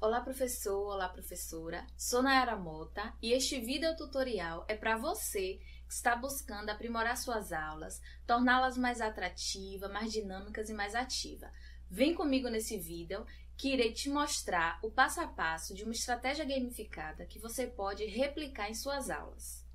Olá professor, olá professora, sou Nayara Mota e este vídeo tutorial é para você que está buscando aprimorar suas aulas, torná-las mais atrativas, mais dinâmicas e mais ativas. Vem comigo nesse vídeo que irei te mostrar o passo a passo de uma estratégia gamificada que você pode replicar em suas aulas.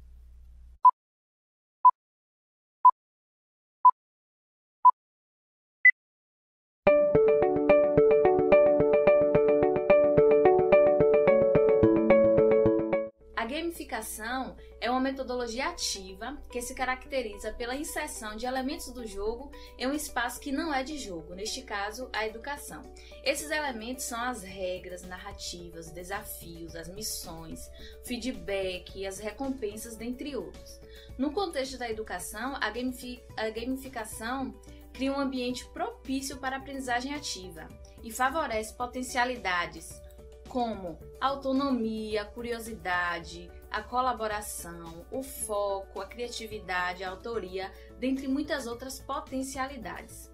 A gamificação é uma metodologia ativa que se caracteriza pela inserção de elementos do jogo em um espaço que não é de jogo, neste caso, a educação. Esses elementos são as regras, narrativas, desafios, as missões, feedback e as recompensas, dentre outros. No contexto da educação, a gamificação cria um ambiente propício para a aprendizagem ativa e favorece potencialidades como a autonomia, a curiosidade, a colaboração, o foco, a criatividade, a autoria, dentre muitas outras potencialidades.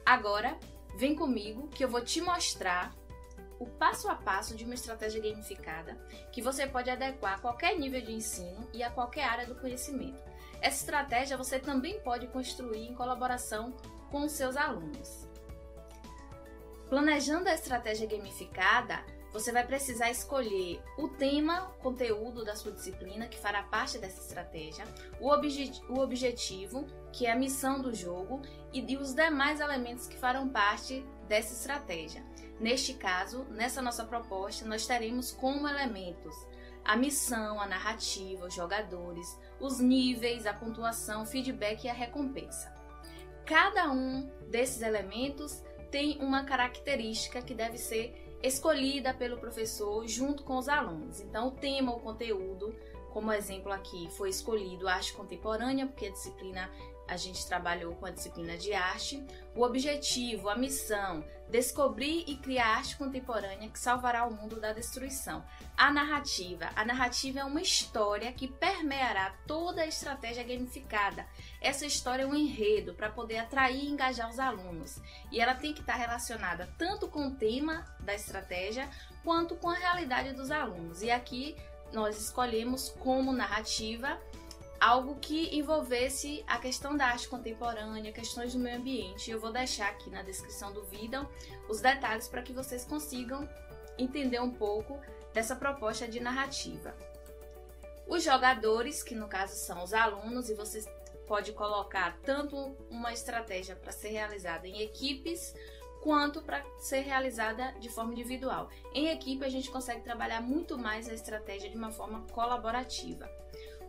Agora, vem comigo que eu vou te mostrar o passo a passo de uma estratégia gamificada que você pode adequar a qualquer nível de ensino e a qualquer área do conhecimento. Essa estratégia você também pode construir em colaboração com os seus alunos. Planejando a estratégia gamificada, você vai precisar escolher o tema, o conteúdo da sua disciplina, que fará parte dessa estratégia, o objetivo, que é a missão do jogo, e os demais elementos que farão parte dessa estratégia. Neste caso, nessa nossa proposta, nós teremos como elementos a missão, a narrativa, os jogadores, os níveis, a pontuação, o feedback e a recompensa. Cada um desses elementos tem uma característica que deve ser escolhida pelo professor junto com os alunos. Então, o tema, o conteúdo, como exemplo aqui, foi escolhido arte contemporânea, porque a gente trabalhou com a disciplina de arte. O objetivo, a missão, descobrir e criar arte contemporânea que salvará o mundo da destruição. A narrativa é uma história que permeará toda a estratégia gamificada. Essa história é um enredo para poder atrair e engajar os alunos. E ela tem que estar relacionada tanto com o tema da estratégia, quanto com a realidade dos alunos. E aqui nós escolhemos como narrativa algo que envolvesse a questão da arte contemporânea, questões do meio ambiente. Eu vou deixar aqui na descrição do vídeo os detalhes para que vocês consigam entender um pouco dessa proposta de narrativa. Os jogadores, que no caso são os alunos, e você pode colocar tanto uma estratégia para ser realizada em equipes, quanto para ser realizada de forma individual. Em equipe, a gente consegue trabalhar muito mais a estratégia de uma forma colaborativa.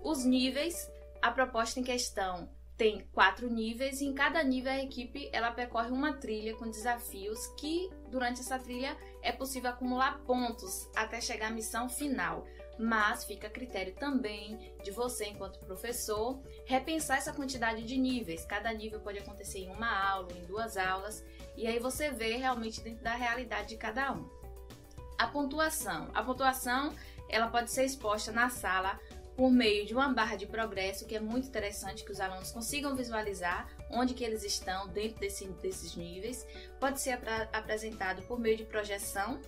Os níveis, a proposta em questão tem 4 níveis e em cada nível a equipe ela percorre uma trilha com desafios que durante essa trilha é possível acumular pontos até chegar à missão final. Mas fica a critério também de você, enquanto professor, repensar essa quantidade de níveis. Cada nível pode acontecer em uma aula, em 2 aulas, e aí você vê realmente dentro da realidade de cada um. A pontuação ela pode ser exposta na sala por meio de uma barra de progresso, que é muito interessante que os alunos consigam visualizar onde que eles estão dentro desses níveis. Pode ser apresentado por meio de projeção,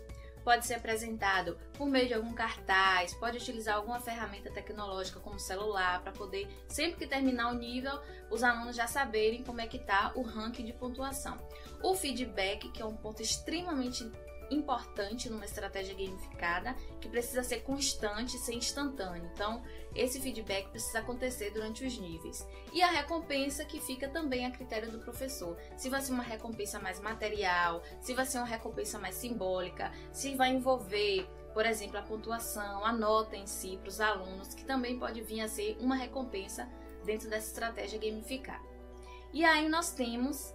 pode ser apresentado por meio de algum cartaz, pode utilizar alguma ferramenta tecnológica como celular, para poder, sempre que terminar o nível, os alunos já saberem como é que está o ranking de pontuação. O feedback, que é um ponto extremamente importante numa estratégia gamificada, que precisa ser constante, ser instantâneo. Então, esse feedback precisa acontecer durante os níveis. E a recompensa, que fica também a critério do professor. Se vai ser uma recompensa mais material, se vai ser uma recompensa mais simbólica, se vai envolver, por exemplo, a pontuação, a nota em si para os alunos, que também pode vir a ser uma recompensa dentro dessa estratégia gamificada. E aí nós temos,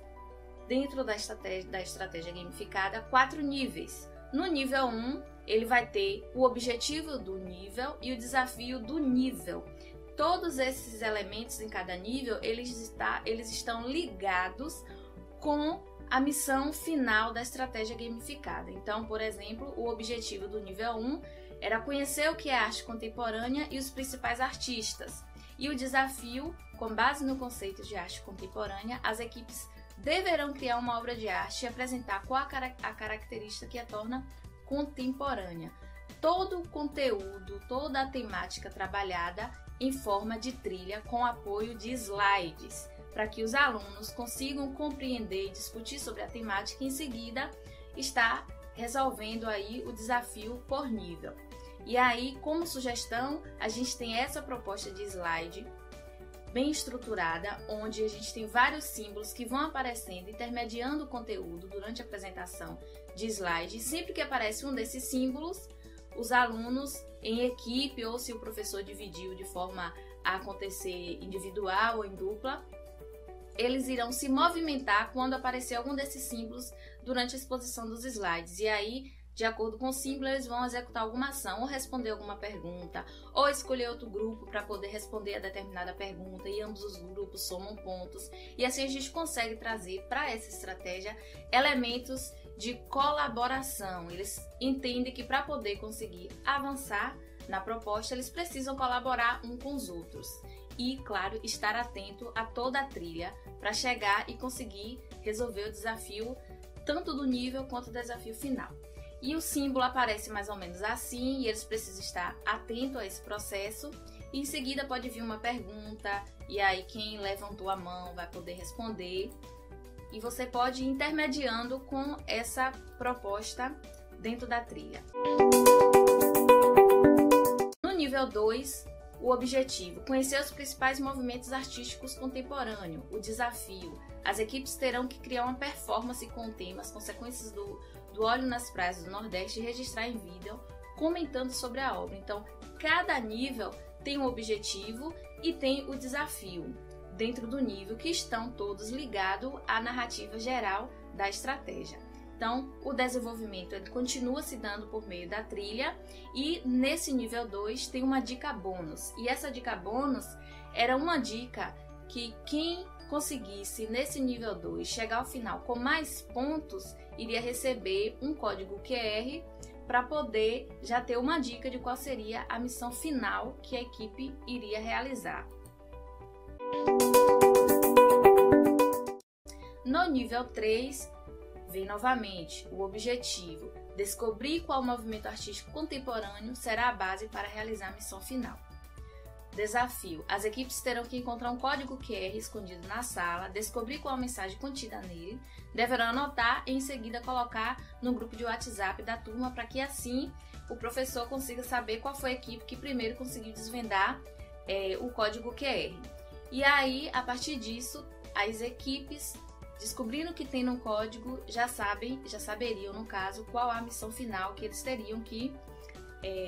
dentro da estratégia gamificada, 4 níveis. No nível 1, ele vai ter o objetivo do nível e o desafio do nível. Todos esses elementos em cada nível, eles estão ligados com a missão final da estratégia gamificada. Então, por exemplo, o objetivo do nível 1 era conhecer o que é arte contemporânea e os principais artistas. E o desafio, com base no conceito de arte contemporânea, as equipes deverão criar uma obra de arte e apresentar qual a característica que a torna contemporânea. Todo o conteúdo, toda a temática trabalhada em forma de trilha com apoio de slides, para que os alunos consigam compreender e discutir sobre a temática e em seguida está resolvendo aí o desafio por nível. E aí, como sugestão, a gente tem essa proposta de slide bem estruturada, onde a gente tem vários símbolos que vão aparecendo, intermediando o conteúdo durante a apresentação de slide. Sempre que aparece um desses símbolos, os alunos em equipe, ou se o professor dividiu de forma a acontecer individual ou em dupla, eles irão se movimentar quando aparecer algum desses símbolos durante a exposição dos slides. E aí, de acordo com o símbolo, eles vão executar alguma ação, ou responder alguma pergunta, ou escolher outro grupo para poder responder a determinada pergunta, e ambos os grupos somam pontos. E assim a gente consegue trazer para essa estratégia elementos de colaboração. Eles entendem que para poder conseguir avançar na proposta, eles precisam colaborar um com os outros. E, claro, estar atento a toda a trilha para chegar e conseguir resolver o desafio, tanto do nível quanto do desafio final. E o símbolo aparece mais ou menos assim, e eles precisam estar atento a esse processo. E em seguida pode vir uma pergunta, e aí quem levantou a mão vai poder responder. E você pode ir intermediando com essa proposta dentro da trilha. No nível 2, o objetivo: conhecer os principais movimentos artísticos contemporâneos. O desafio: as equipes terão que criar uma performance com o tema, as consequências do óleo nas praias do Nordeste, e registrar em vídeo comentando sobre a obra. Então, cada nível tem um objetivo e tem o desafio dentro do nível, que estão todos ligados à narrativa geral da estratégia. Então, o desenvolvimento ele continua se dando por meio da trilha, e nesse nível 2 tem uma dica bônus. E essa dica bônus era uma dica que quem conseguisse nesse nível 2 chegar ao final com mais pontos iria receber um código QR para poder já ter uma dica de qual seria a missão final que a equipe iria realizar. No nível 3, vem novamente o objetivo: descobrir qual movimento artístico contemporâneo será a base para realizar a missão final. Desafio: as equipes terão que encontrar um código QR escondido na sala, descobrir qual a mensagem contida nele, deverão anotar e em seguida colocar no grupo de WhatsApp da turma, para que assim o professor consiga saber qual foi a equipe que primeiro conseguiu desvendar o código QR. E aí, a partir disso, as equipes, descobrindo o que tem no código, já saberiam, no caso, qual a missão final que eles teriam que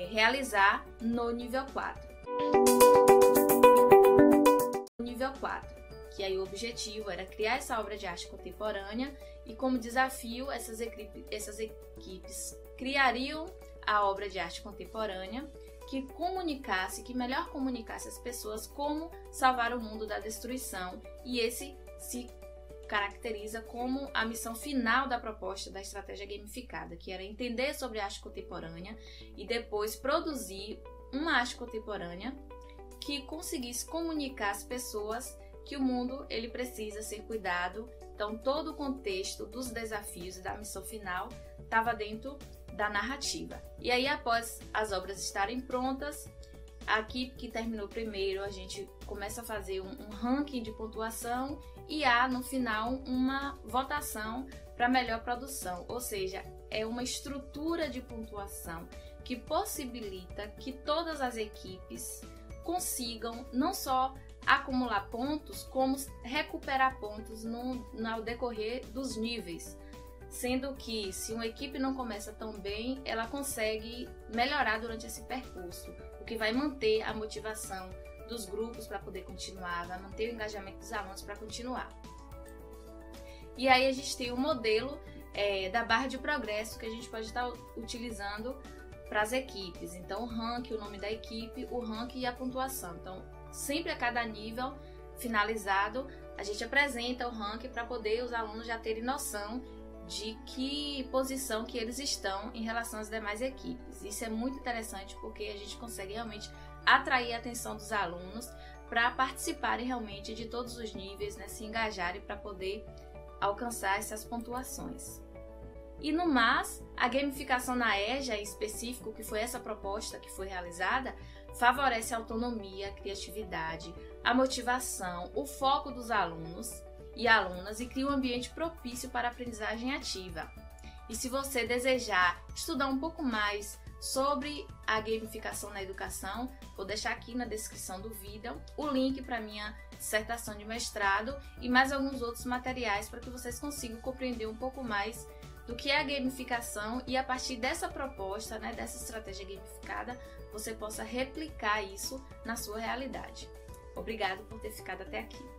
realizar no nível 4. Nível 4, que aí o objetivo era criar essa obra de arte contemporânea, e como desafio essas equipes criariam a obra de arte contemporânea que melhor comunicasse às pessoas como salvar o mundo da destruição, e esse se caracteriza como a missão final da proposta da estratégia gamificada, que era entender sobre a arte contemporânea e depois produzir uma arte contemporânea que conseguisse comunicar às pessoas que o mundo ele precisa ser cuidado. Então, todo o contexto dos desafios e da missão final estava dentro da narrativa. E aí, após as obras estarem prontas, a equipe que terminou primeiro, a gente começa a fazer um ranking de pontuação, e há no final uma votação para melhor produção, ou seja, é uma estrutura de pontuação que possibilita que todas as equipes consigam não só acumular pontos, como recuperar pontos no decorrer dos níveis, sendo que se uma equipe não começa tão bem, ela consegue melhorar durante esse percurso, o que vai manter a motivação dos grupos para poder continuar, vai manter o engajamento dos alunos para continuar. E aí a gente tem o modelo da barra de progresso que a gente pode estar utilizando para as equipes. Então, o ranking, o nome da equipe, o ranking e a pontuação. Então, sempre a cada nível finalizado, a gente apresenta o ranking para poder os alunos já terem noção de que posição que eles estão em relação às demais equipes. Isso é muito interessante porque a gente consegue realmente atrair a atenção dos alunos para participarem realmente de todos os níveis, né, se engajarem para poder alcançar essas pontuações. E no mais, a gamificação na EJA, em específico, que foi essa proposta que foi realizada, favorece a autonomia, a criatividade, a motivação, o foco dos alunos e alunas e cria um ambiente propício para a aprendizagem ativa. E se você desejar estudar um pouco mais sobre a gamificação na educação, vou deixar aqui na descrição do vídeo o link para minha dissertação de mestrado e mais alguns outros materiais para que vocês consigam compreender um pouco mais do que é a gamificação e a partir dessa proposta, dessa estratégia gamificada, você possa replicar isso na sua realidade. Obrigada por ter ficado até aqui.